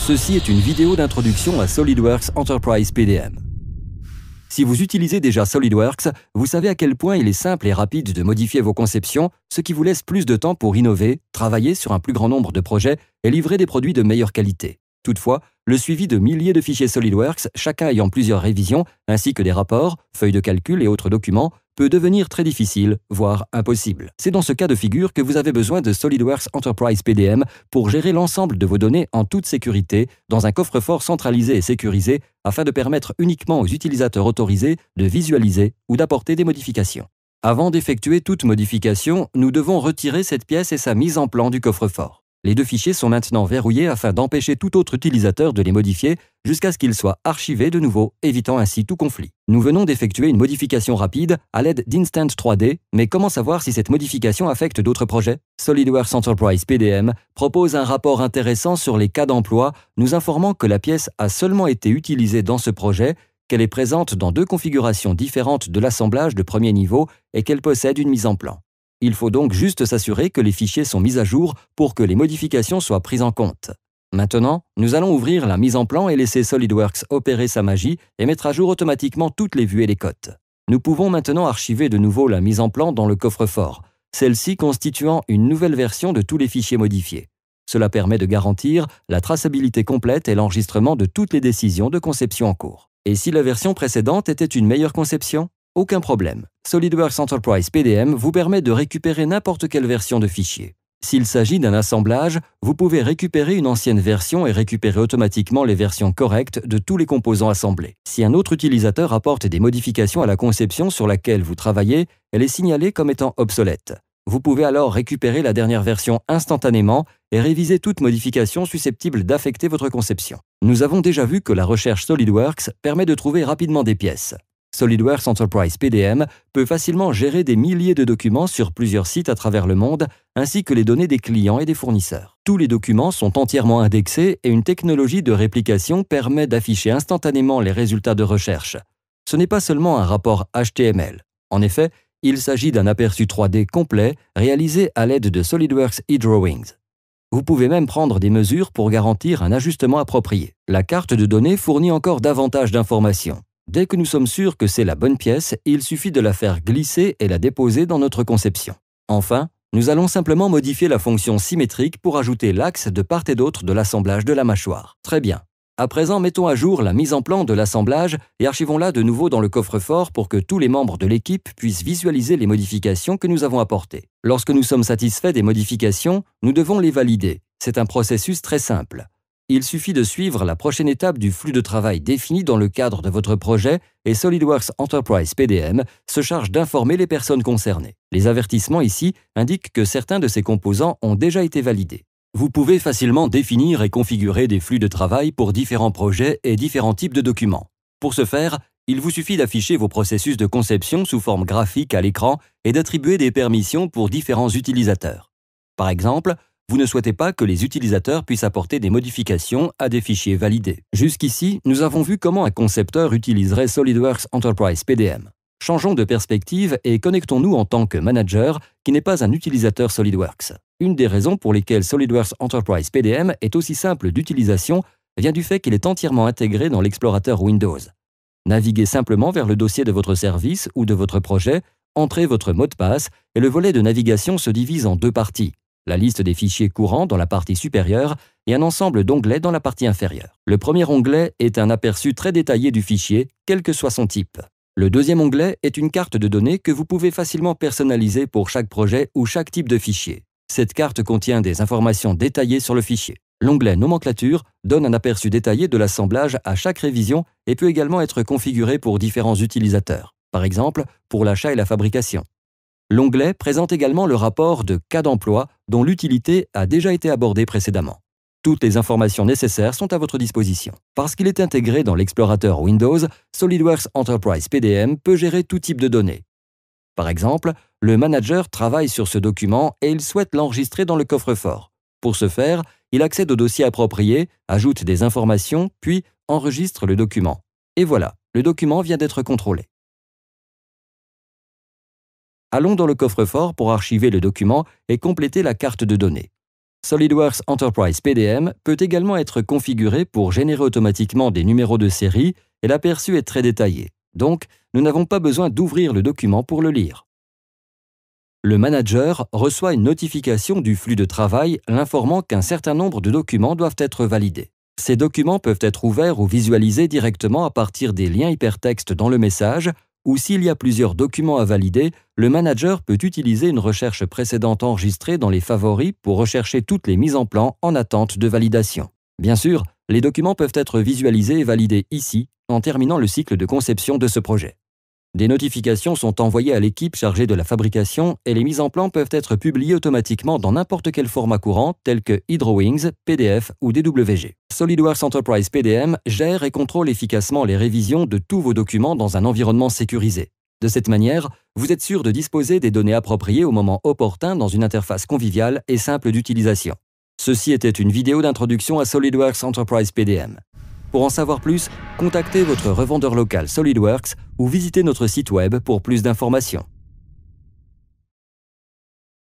Ceci est une vidéo d'introduction à SolidWorks Enterprise PDM. Si vous utilisez déjà SolidWorks, vous savez à quel point il est simple et rapide de modifier vos conceptions, ce qui vous laisse plus de temps pour innover, travailler sur un plus grand nombre de projets et livrer des produits de meilleure qualité. Toutefois, le suivi de milliers de fichiers SolidWorks, chacun ayant plusieurs révisions, ainsi que des rapports, feuilles de calcul et autres documents, peut devenir très difficile, voire impossible. C'est dans ce cas de figure que vous avez besoin de SolidWorks Enterprise PDM pour gérer l'ensemble de vos données en toute sécurité dans un coffre-fort centralisé et sécurisé afin de permettre uniquement aux utilisateurs autorisés de visualiser ou d'apporter des modifications. Avant d'effectuer toute modification, nous devons retirer cette pièce et sa mise en plan du coffre-fort. Les deux fichiers sont maintenant verrouillés afin d'empêcher tout autre utilisateur de les modifier jusqu'à ce qu'ils soient archivés de nouveau, évitant ainsi tout conflit. Nous venons d'effectuer une modification rapide à l'aide d'Instant 3D, mais comment savoir si cette modification affecte d'autres projets? SolidWorks Enterprise PDM propose un rapport intéressant sur les cas d'emploi, nous informant que la pièce a seulement été utilisée dans ce projet, qu'elle est présente dans deux configurations différentes de l'assemblage de premier niveau et qu'elle possède une mise en plan. Il faut donc juste s'assurer que les fichiers sont mis à jour pour que les modifications soient prises en compte. Maintenant, nous allons ouvrir la mise en plan et laisser SolidWorks opérer sa magie et mettre à jour automatiquement toutes les vues et les cotes. Nous pouvons maintenant archiver de nouveau la mise en plan dans le coffre-fort, celle-ci constituant une nouvelle version de tous les fichiers modifiés. Cela permet de garantir la traçabilité complète et l'enregistrement de toutes les décisions de conception en cours. Et si la version précédente était une meilleure conception? Aucun problème. SolidWorks Enterprise PDM vous permet de récupérer n'importe quelle version de fichier. S'il s'agit d'un assemblage, vous pouvez récupérer une ancienne version et récupérer automatiquement les versions correctes de tous les composants assemblés. Si un autre utilisateur apporte des modifications à la conception sur laquelle vous travaillez, elle est signalée comme étant obsolète. Vous pouvez alors récupérer la dernière version instantanément et réviser toute modification susceptible d'affecter votre conception. Nous avons déjà vu que la recherche SolidWorks permet de trouver rapidement des pièces. SolidWorks Enterprise PDM peut facilement gérer des milliers de documents sur plusieurs sites à travers le monde, ainsi que les données des clients et des fournisseurs. Tous les documents sont entièrement indexés et une technologie de réplication permet d'afficher instantanément les résultats de recherche. Ce n'est pas seulement un rapport HTML. En effet, il s'agit d'un aperçu 3D complet réalisé à l'aide de SolidWorks eDrawings. Vous pouvez même prendre des mesures pour garantir un ajustement approprié. La carte de données fournit encore davantage d'informations. Dès que nous sommes sûrs que c'est la bonne pièce, il suffit de la faire glisser et la déposer dans notre conception. Enfin, nous allons simplement modifier la fonction symétrique pour ajouter l'axe de part et d'autre de l'assemblage de la mâchoire. Très bien. À présent, mettons à jour la mise en plan de l'assemblage et archivons-la de nouveau dans le coffre-fort pour que tous les membres de l'équipe puissent visualiser les modifications que nous avons apportées. Lorsque nous sommes satisfaits des modifications, nous devons les valider. C'est un processus très simple. Il suffit de suivre la prochaine étape du flux de travail défini dans le cadre de votre projet et SolidWorks Enterprise PDM se charge d'informer les personnes concernées. Les avertissements ici indiquent que certains de ces composants ont déjà été validés. Vous pouvez facilement définir et configurer des flux de travail pour différents projets et différents types de documents. Pour ce faire, il vous suffit d'afficher vos processus de conception sous forme graphique à l'écran et d'attribuer des permissions pour différents utilisateurs. Par exemple, vous ne souhaitez pas que les utilisateurs puissent apporter des modifications à des fichiers validés. Jusqu'ici, nous avons vu comment un concepteur utiliserait SolidWorks Enterprise PDM. Changeons de perspective et connectons-nous en tant que manager qui n'est pas un utilisateur SolidWorks. Une des raisons pour lesquelles SolidWorks Enterprise PDM est aussi simple d'utilisation vient du fait qu'il est entièrement intégré dans l'explorateur Windows. Naviguez simplement vers le dossier de votre service ou de votre projet, entrez votre mot de passe et le volet de navigation se divise en deux parties. La liste des fichiers courants dans la partie supérieure et un ensemble d'onglets dans la partie inférieure. Le premier onglet est un aperçu très détaillé du fichier, quel que soit son type. Le deuxième onglet est une carte de données que vous pouvez facilement personnaliser pour chaque projet ou chaque type de fichier. Cette carte contient des informations détaillées sur le fichier. L'onglet Nomenclature donne un aperçu détaillé de l'assemblage à chaque révision et peut également être configuré pour différents utilisateurs, par exemple pour l'achat et la fabrication. L'onglet présente également le rapport de cas d'emploi dont l'utilité a déjà été abordée précédemment. Toutes les informations nécessaires sont à votre disposition. Parce qu'il est intégré dans l'explorateur Windows, SolidWorks Enterprise PDM peut gérer tout type de données. Par exemple, le manager travaille sur ce document et il souhaite l'enregistrer dans le coffre-fort. Pour ce faire, il accède au dossier approprié, ajoute des informations, puis enregistre le document. Et voilà, le document vient d'être contrôlé. Allons dans le coffre-fort pour archiver le document et compléter la carte de données. SolidWorks Enterprise PDM peut également être configuré pour générer automatiquement des numéros de série et l'aperçu est très détaillé. Donc, nous n'avons pas besoin d'ouvrir le document pour le lire. Le manager reçoit une notification du flux de travail l'informant qu'un certain nombre de documents doivent être validés. Ces documents peuvent être ouverts ou visualisés directement à partir des liens hypertextes dans le message, ou s'il y a plusieurs documents à valider, le manager peut utiliser une recherche précédente enregistrée dans les favoris pour rechercher toutes les mises en plan en attente de validation. Bien sûr, les documents peuvent être visualisés et validés ici, en terminant le cycle de conception de ce projet. Des notifications sont envoyées à l'équipe chargée de la fabrication et les mises en plan peuvent être publiées automatiquement dans n'importe quel format courant tel que eDrawings, PDF ou DWG. SolidWorks Enterprise PDM gère et contrôle efficacement les révisions de tous vos documents dans un environnement sécurisé. De cette manière, vous êtes sûr de disposer des données appropriées au moment opportun dans une interface conviviale et simple d'utilisation. Ceci était une vidéo d'introduction à SolidWorks Enterprise PDM. Pour en savoir plus, contactez votre revendeur local SolidWorks ou visitez notre site web pour plus d'informations.